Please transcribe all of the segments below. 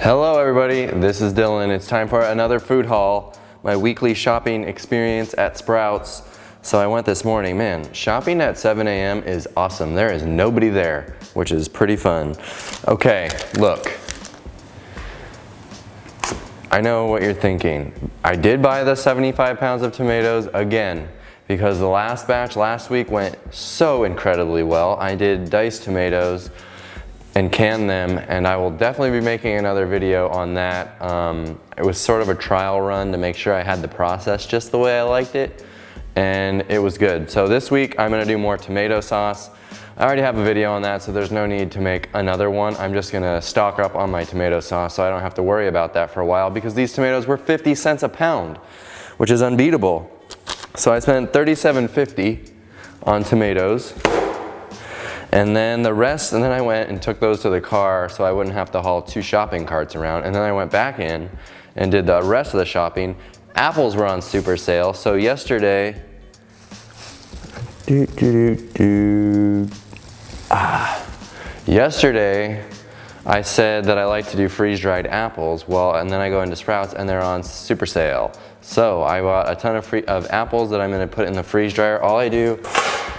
Hello everybody, this is Dylan. It's time for another food haul, my weekly shopping experience at Sprouts. So I went this morning. Man, shopping at 7 a.m. is awesome. There is nobody there, which is pretty fun. Okay, look. I know what you're thinking. I did buy the 75 pounds of tomatoes again because the last batch last week went so incredibly well. I did diced tomatoes and canned them, and I will definitely be making another video on that. It was sort of a trial run to make sure I had the process just the way I liked it, and it was good. So this week I'm gonna do more tomato sauce. I already have a video on that, so there's no need to make another one. I'm just gonna stock up on my tomato sauce so I don't have to worry about that for a while, because these tomatoes were 50 cents a pound, which is unbeatable. So I spent $37.50 on tomatoes. And then the rest, and then I went and took those to the car so I wouldn't have to haul 2 shopping carts around. And then I went back in and did the rest of the shopping. Apples were on super sale. So yesterday, yesterday I said that I like to do freeze-dried apples. Well, and then I go into Sprouts and they're on super sale. So I bought a ton of apples that I'm gonna put in the freeze dryer. All I do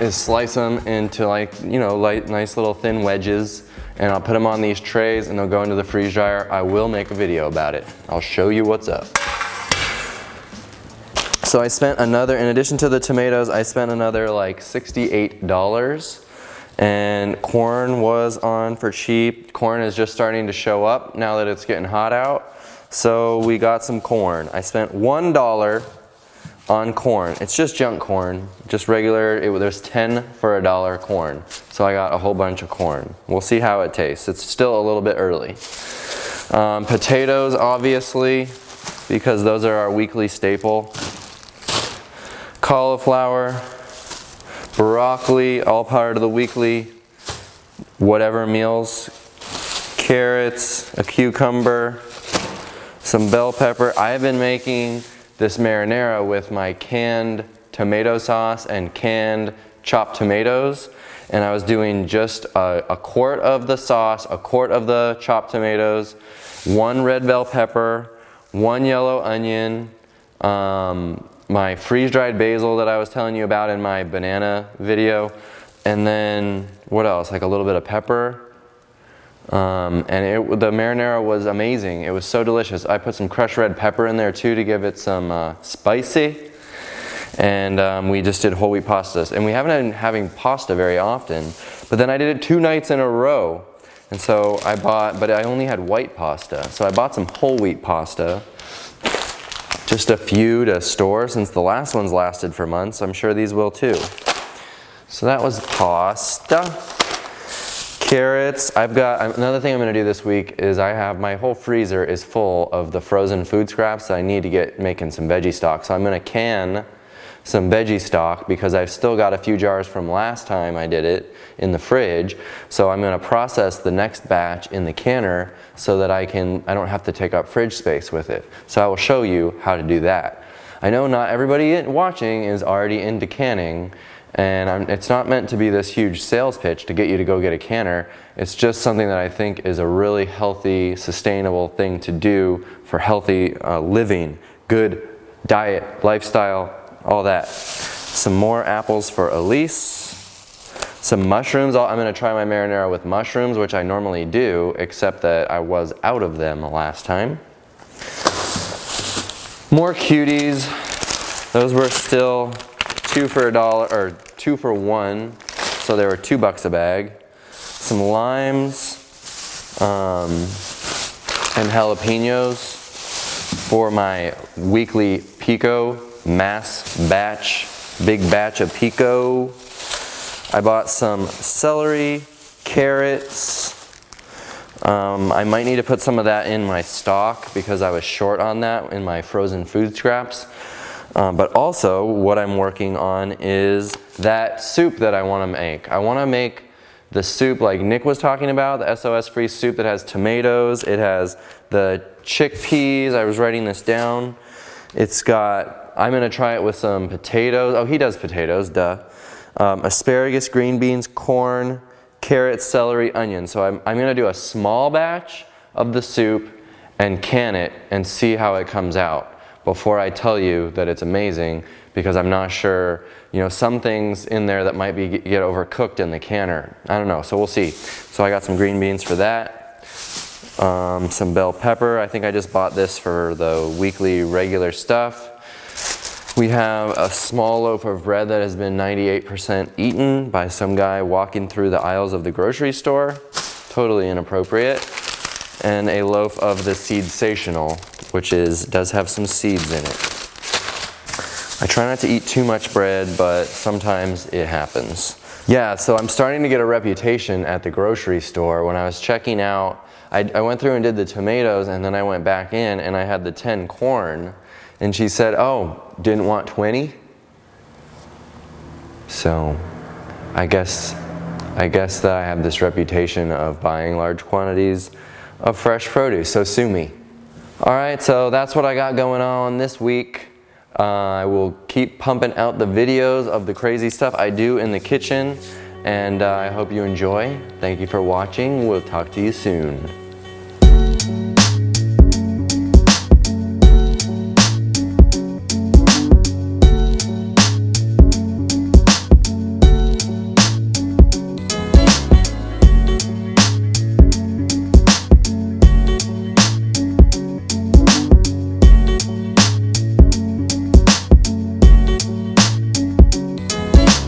is slice them into nice little thin wedges, and I'll put them on these trays and they'll go into the freeze dryer. I will make a video about it. I'll show you what's up. So I spent another, in addition to the tomatoes, I spent another like $68. And corn was on for cheap. Corn is just starting to show up now that it's getting hot out. So we got some corn. I spent $1 on corn. It's just junk corn, just regular. There's 10 for $1 corn. So I got a whole bunch of corn. We'll see how it tastes. It's still a little bit early. Potatoes, obviously, because those are our weekly staple. Cauliflower, broccoli, all part of the weekly whatever meals. Carrots, a cucumber, some bell pepper. I have been making this marinara with my canned tomato sauce and canned chopped tomatoes, and I was doing just a quart of the sauce, a quart of the chopped tomatoes, 1 red bell pepper, 1 yellow onion, my freeze-dried basil that I was telling you about in my banana video, and then what else, like a little bit of pepper. And the marinara was amazing. It was so delicious. I put some crushed red pepper in there too to give it some spicy. And we just did whole wheat pastas. And we haven't been having pasta very often, but then I did it 2 nights in a row. And so I bought, but I only had white pasta. So I bought some whole wheat pasta, just a few to store since the last ones lasted for months. I'm sure these will too. So that was pasta. Carrots. I've got another thing I'm going to do this week is my whole freezer is full of the frozen food scraps that I need to get making some veggie stock. So I'm going to can some veggie stock because I've still got a few jars from last time I did it in the fridge. So I'm going to process the next batch in the canner so that I don't have to take up fridge space with it. So I will show you how to do that. I know not everybody watching is already into canning. And it's not meant to be this huge sales pitch to get you to go get a canner. It's just something that I think is a really healthy, sustainable thing to do for healthy living, good diet, lifestyle, all that. Some more apples for Elise. Some mushrooms. I'm going to try my marinara with mushrooms, which I normally do, except that I was out of them last time. More cuties. Those were still 2 for $1 or 2 for $1, so they were $2 a bag. Some limes and jalapenos for my weekly pico mass batch, big batch of pico. I bought some celery, carrots. I might need to put some of that in my stock because I was short on that in my frozen food scraps. But also what I'm working on is that soup that I want to make. I want to make the soup like Nick was talking about, the sos-free soup that has tomatoes. It has the chickpeas. I was writing this down. I'm going to try it with some potatoes. Oh, he does potatoes, duh. Asparagus, green beans, corn, carrots, celery, onions. So I'm going to do a small batch of the soup and can it and see how it comes out before I tell you that it's amazing, because I'm not sure, you know, some things in there that might get overcooked in the canner. I don't know, so we'll see. So I got some green beans for that, some bell pepper. I think I just bought this for the weekly regular stuff. We have a small loaf of bread that has been 98% eaten by some guy walking through the aisles of the grocery store. Totally inappropriate. And a loaf of the seed-sational, which does have some seeds in it. I try not to eat too much bread, but sometimes it happens. Yeah, so I'm starting to get a reputation at the grocery store. When I was checking out, I went through and did the tomatoes, and then I went back in and I had the 10 corn, and she said, oh, didn't want 20? So I guess that I have this reputation of buying large quantities of fresh produce, so sue me. Alright, so that's what I got going on this week. I will keep pumping out the videos of the crazy stuff I do in the kitchen, and I hope you enjoy. Thank you for watching. We'll talk to you soon.